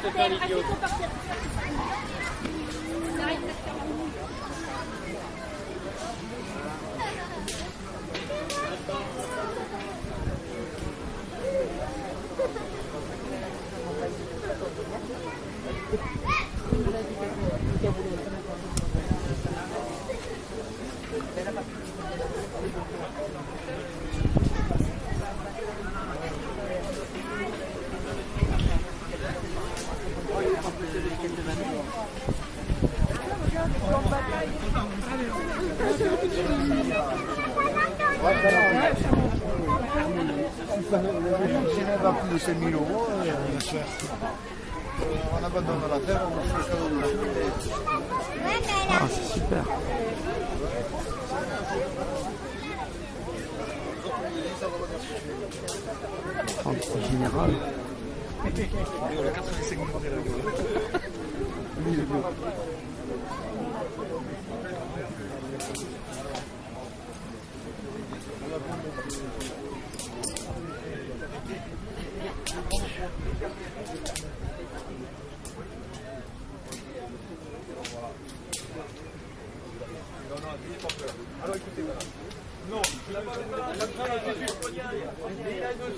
te faire l'idiot. Si on va plus de 5 000 euros, on abandonne l'affaire, on fait le cadeau de la journée. Ah, c'est super. Oh, c'est général. On a 85 000 euros de la gueule. Alors écoutez, voilà. Non, je n'ai pas Jésus. Il a deux.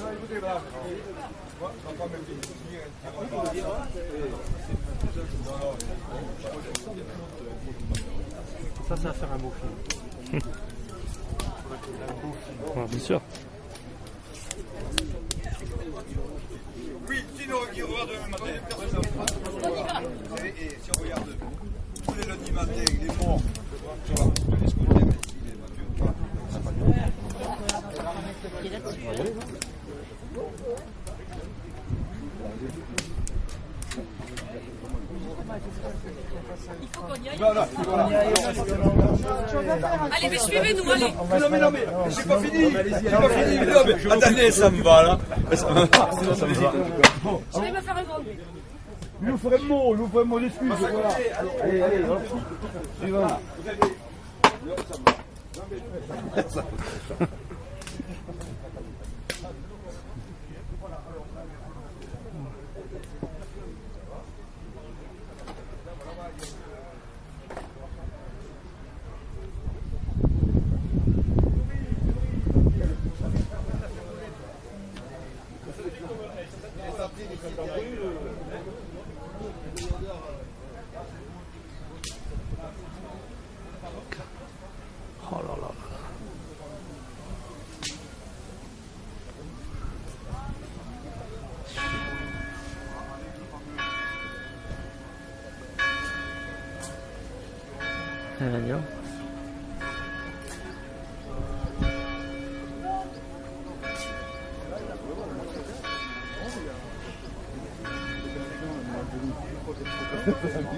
Non, écoutez, voilà. Moi, ma femme me dit. Ça va faire un beau film. Ah, bien sûr. Oui, sinon, regarde demain matin, personne ne fait. Et si on regarde tous les lundis matin, les morts, tu vois, de l'escouter, mais s'il est mature ou pas, ça va pas du Il faut qu'on y aille. Voilà, voilà. Allez, mais suivez-nous, allez. Non, mais, j'ai pas fini. J'ai pas fini. Non, mais, attendez, ça me va, là. Ça me va. Je vais me faire un grand but. Nous ferons un mot d'excuse. Voilà. Allez, hop. Suivant. Oh là là. Bien.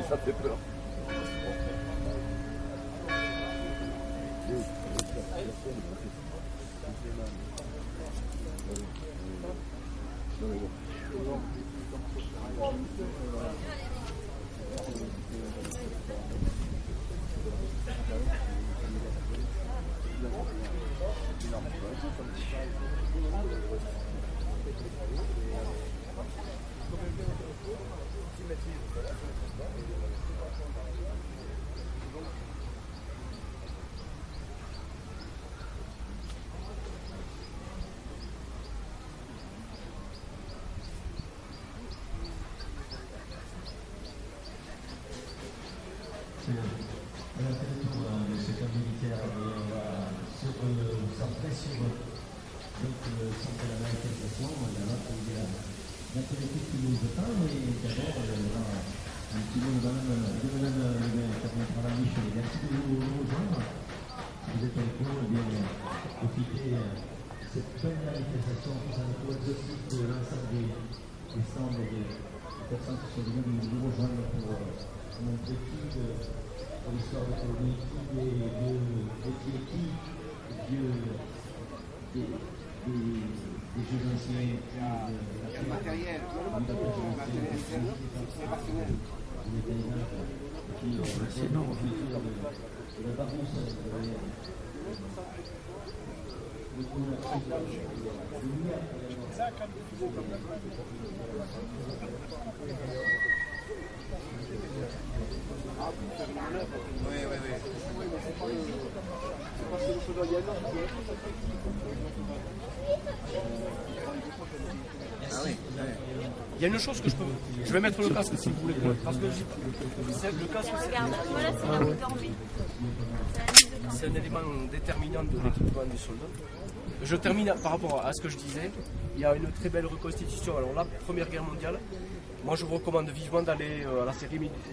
Ça fait peur. Le secteur militaire et on va se centrer sur le centre de la manifestation. Il y a notre équipe qui nous attend et d'abord il y aura un petit mot de Madame Carmen Michel. Merci de nous rejoindre. Si vous êtes avec nous, profitez de cette belle manifestation tous à la exhaustive de l'ensemble des stands et des personnes qui sont venues nous rejoindre pour montrer tout pour l'histoire de Colonie, des jeux anciens. Le matériel, C'est énorme. Il y a une chose que je vais mettre le casque si vous voulez. Parce que le casque, Voilà, c'est là où vous dormez. c'est un élément déterminant de l'équipement du soldat. Je termine par rapport à ce que je disais. Il y a une très belle reconstitution. Alors là, Première Guerre mondiale, moi je vous recommande vivement d'aller à la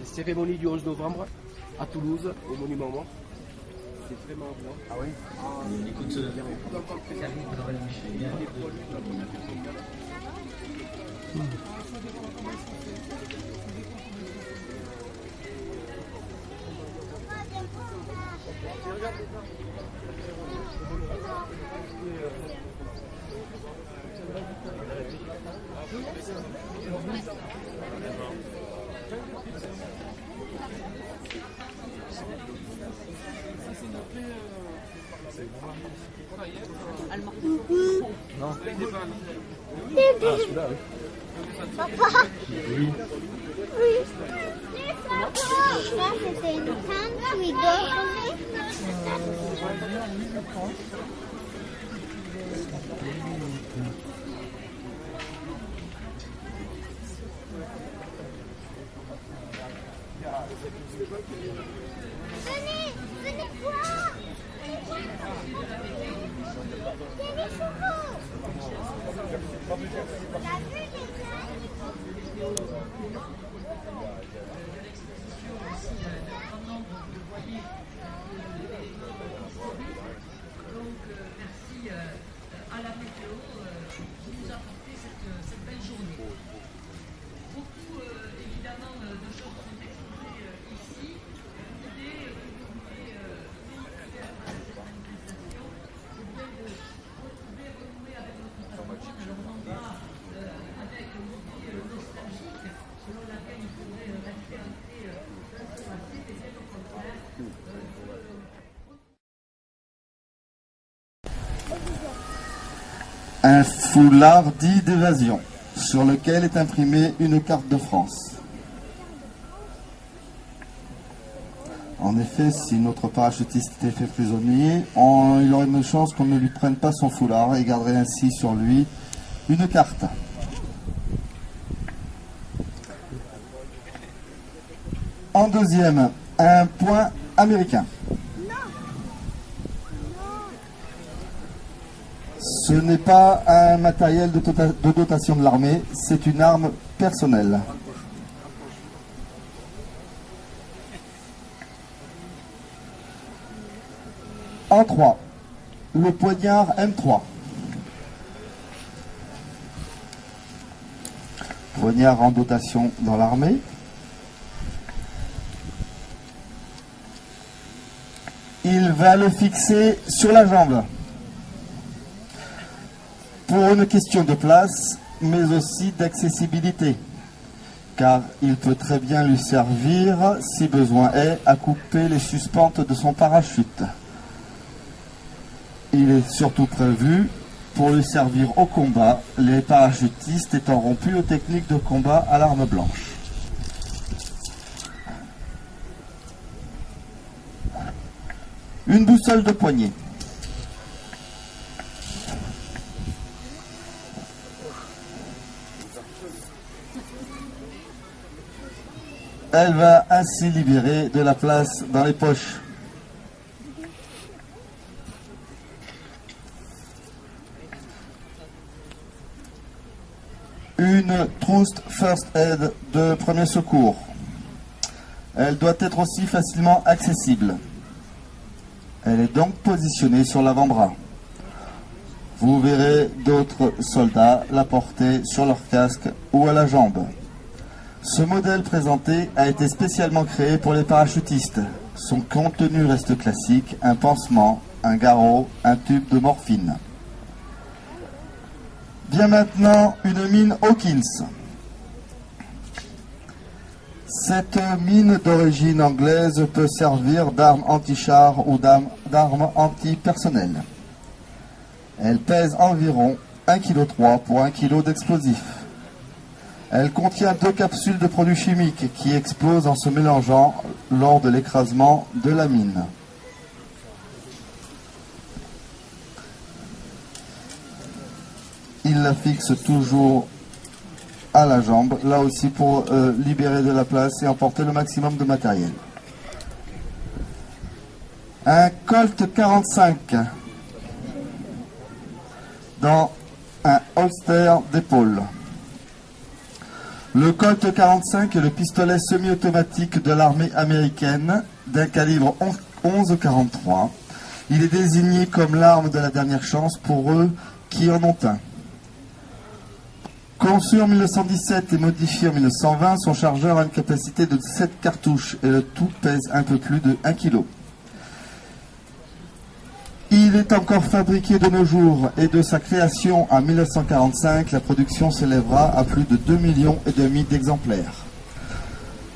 cérémonie du 11 novembre à Toulouse, au Monument Mort. C'est vraiment bien. Ah oui. Écoute, Papa. Oui. Ça, c'était une tente où il dormait. Venez voir. Il y a des chevaux. T'as vu les Merci à la météo qui nous a apporté cette belle journée. Beaucoup évidemment de choses sont exposées ici. L'idée que vous voulez faire à cette manifestation, c'est bien de retrouver, renouer avec notre patrimoine. Alors non pas avec une idée nostalgique selon laquelle il faudrait rester ancré dans ce passé, mais bien au contraire. Un foulard dit d'évasion, sur lequel est imprimée une carte de France. En effet, si notre parachutiste était fait prisonnier, il aurait une chance qu'on ne lui prenne pas son foulard et garderait ainsi sur lui une carte. En deuxième, un point américain. Ce n'est pas un matériel de dotation de l'armée, c'est une arme personnelle. En 3, le poignard M3. Poignard en dotation dans l'armée. Il va le fixer sur la jambe. Pour une question de place, mais aussi d'accessibilité, car il peut très bien lui servir, si besoin est, à couper les suspentes de son parachute. Il est surtout prévu pour lui servir au combat, les parachutistes étant rompus aux techniques de combat à l'arme blanche. Une boussole de poignet. Elle va ainsi libérer de la place dans les poches. Une trousse First Aid de premier secours. Elle doit être aussi facilement accessible. Elle est donc positionnée sur l'avant-bras. Vous verrez d'autres soldats la porter sur leur casque ou à la jambe. Ce modèle présenté a été spécialement créé pour les parachutistes. Son contenu reste classique, un pansement, un garrot, un tube de morphine. Vient maintenant une mine Hawkins. Cette mine d'origine anglaise peut servir d'arme anti-char ou d'arme anti-personnel. Elle pèse environ 1,3 kg pour 1 kg d'explosifs. Elle contient 2 capsules de produits chimiques qui explosent en se mélangeant lors de l'écrasement de la mine. Il la fixe toujours à la jambe, là aussi pour libérer de la place et emporter le maximum de matériel. Un Colt 45 dans un holster d'épaule. Le Colt 45 est le pistolet semi-automatique de l'armée américaine d'un calibre 11,43. Il est désigné comme l'arme de la dernière chance pour eux qui en ont un. Conçu en 1917 et modifié en 1920, son chargeur a une capacité de 7 cartouches et le tout pèse un peu plus de 1 kg. Il est encore fabriqué de nos jours et de sa création en 1945, la production s'élèvera à plus de 2,5 millions d'exemplaires.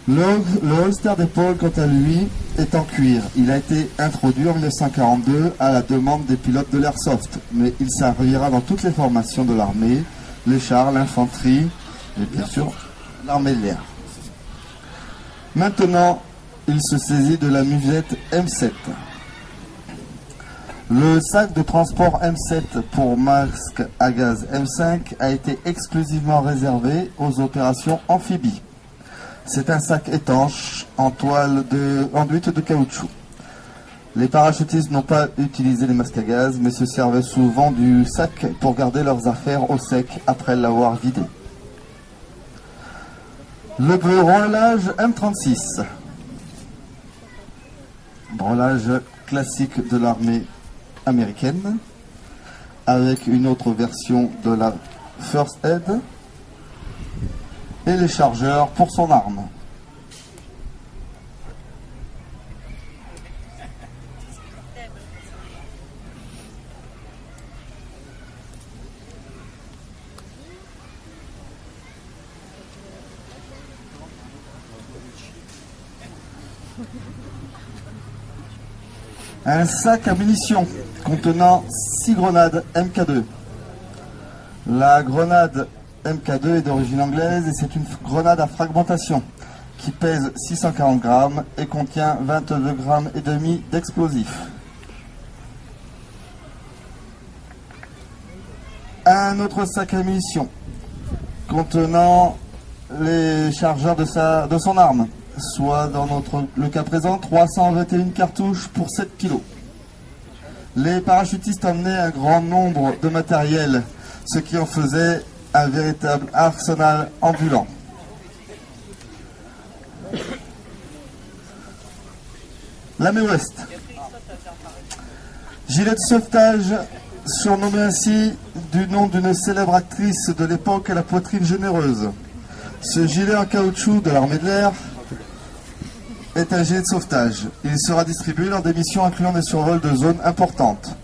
Le holster d'épaule, quant à lui, est en cuir. Il a été introduit en 1942 à la demande des pilotes de l'airsoft, mais il servira dans toutes les formations de l'armée, les chars, l'infanterie et bien sûr l'armée de l'air. Maintenant, il se saisit de la musette M7. Le sac de transport M7 pour masque à gaz M5 a été exclusivement réservé aux opérations amphibies. C'est un sac étanche en toile enduite de caoutchouc. Les parachutistes n'ont pas utilisé les masques à gaz, mais se servaient souvent du sac pour garder leurs affaires au sec après l'avoir vidé. Le breulage M36. Breulage classique de l'armée américaine, avec une autre version de la First Aid et les chargeurs pour son arme. Un sac à munitions contenant 6 grenades MK2. La grenade MK2 est d'origine anglaise et c'est une grenade à fragmentation qui pèse 640 grammes et contient 22,5 grammes d'explosifs. Un autre sac à munitions contenant les chargeurs de son arme, soit dans le cas présent 321 cartouches pour 7 kg. Les parachutistes emmenaient un grand nombre de matériel, ce qui en faisait un véritable arsenal ambulant. L'armée Ouest. Gilet de sauvetage, surnommé ainsi du nom d'une célèbre actrice de l'époque à la poitrine généreuse. Ce gilet en caoutchouc de l'armée de l'air est un gilet de sauvetage. Il sera distribué lors des missions incluant des survols de zones importantes.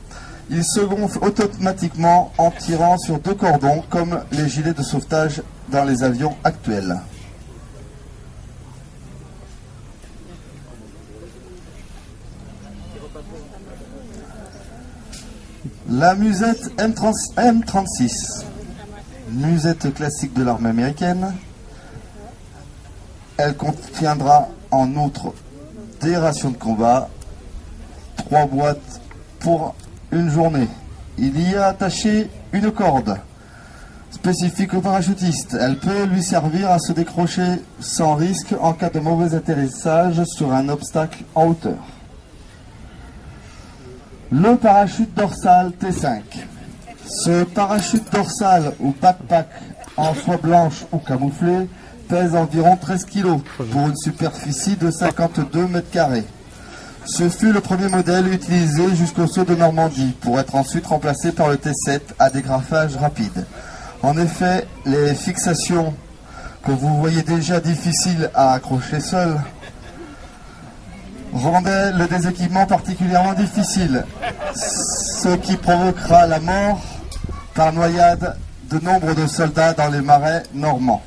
Il se gonfle automatiquement en tirant sur 2 cordons comme les gilets de sauvetage dans les avions actuels. La musette M36, musette classique de l'armée américaine. Elle contiendra en outre des rations de combat, 3 boîtes pour une journée. Il y a attaché une corde spécifique aux parachutistes. Elle peut lui servir à se décrocher sans risque en cas de mauvais atterrissage sur un obstacle en hauteur. Le parachute dorsal T5. Ce parachute dorsal ou backpack en soie blanche ou camouflé pèse environ 13 kg pour une superficie de 52 mètres carrés. Ce fut le premier modèle utilisé jusqu'au saut de Normandie pour être ensuite remplacé par le T7 à dégrafage rapide. En effet, les fixations que vous voyez déjà difficiles à accrocher seul rendaient le déséquipement particulièrement difficile, ce qui provoquera la mort par noyade de nombre de soldats dans les marais normands.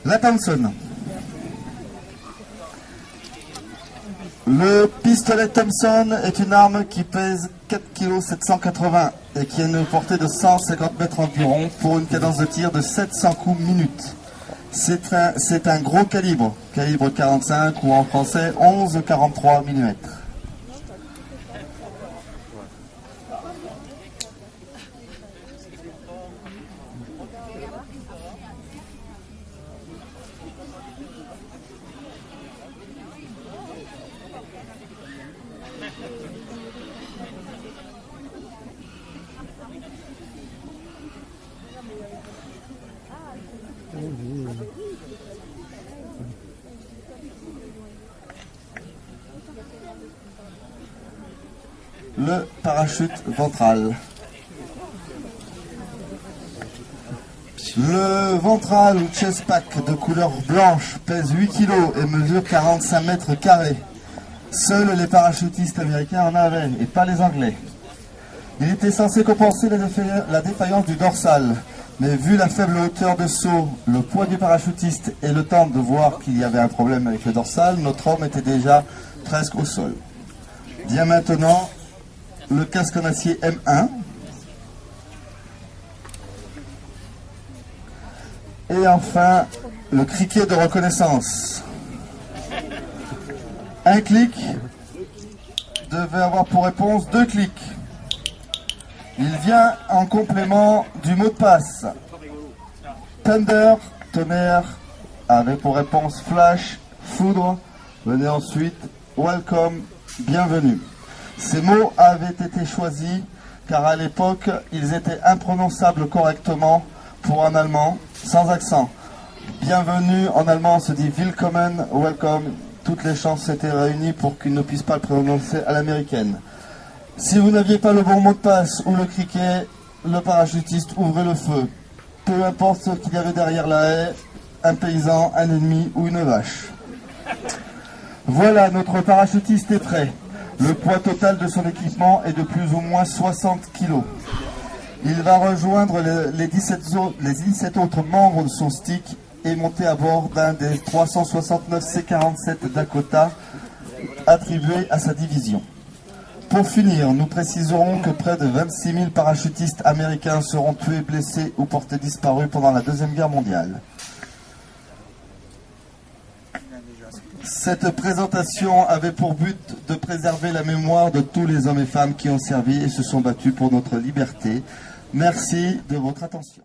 La Thompson. Le pistolet Thompson est une arme qui pèse 4,780 kg et qui a une portée de 150 mètres environ pour une cadence de tir de 700 coups minute. C'est un gros calibre 45 ou en français 11,43 mm. Le parachute ventral. Le ventral ou chest pack de couleur blanche pèse 8 kg et mesure 45 mètres carrés. Seuls les parachutistes américains en avaient et pas les anglais. Il était censé compenser la défaillance du dorsal, mais vu la faible hauteur de saut, le poids du parachutiste et le temps de voir qu'il y avait un problème avec le dorsal, notre homme était déjà presque au sol. Vient maintenant le casque en acier M1. Et enfin, le criquet de reconnaissance. Un clic devait avoir pour réponse 2 clics. Il vient en complément du mot de passe. Thunder, tonnerre, avait pour réponse flash, foudre. Venez ensuite, welcome, bienvenue. Ces mots avaient été choisis car à l'époque, ils étaient imprononçables correctement pour un allemand, sans accent. Bienvenue en allemand se dit willkommen, welcome. Toutes les chances étaient réunies pour qu'ils ne puissent pas le prononcer à l'américaine. Si vous n'aviez pas le bon mot de passe ou le criquet, le parachutiste ouvrait le feu. Peu importe ce qu'il y avait derrière la haie, un paysan, un ennemi ou une vache. Voilà, notre parachutiste est prêt. Le poids total de son équipement est de plus ou moins 60 kg. Il va rejoindre les 17 autres membres de son stick et monter à bord d'un des 369 C-47 Dakota attribués à sa division. Pour finir, nous préciserons que près de 26 000 parachutistes américains seront tués, blessés ou portés disparus pendant la Deuxième Guerre mondiale. Cette présentation avait pour but de préserver la mémoire de tous les hommes et femmes qui ont servi et se sont battus pour notre liberté. Merci de votre attention.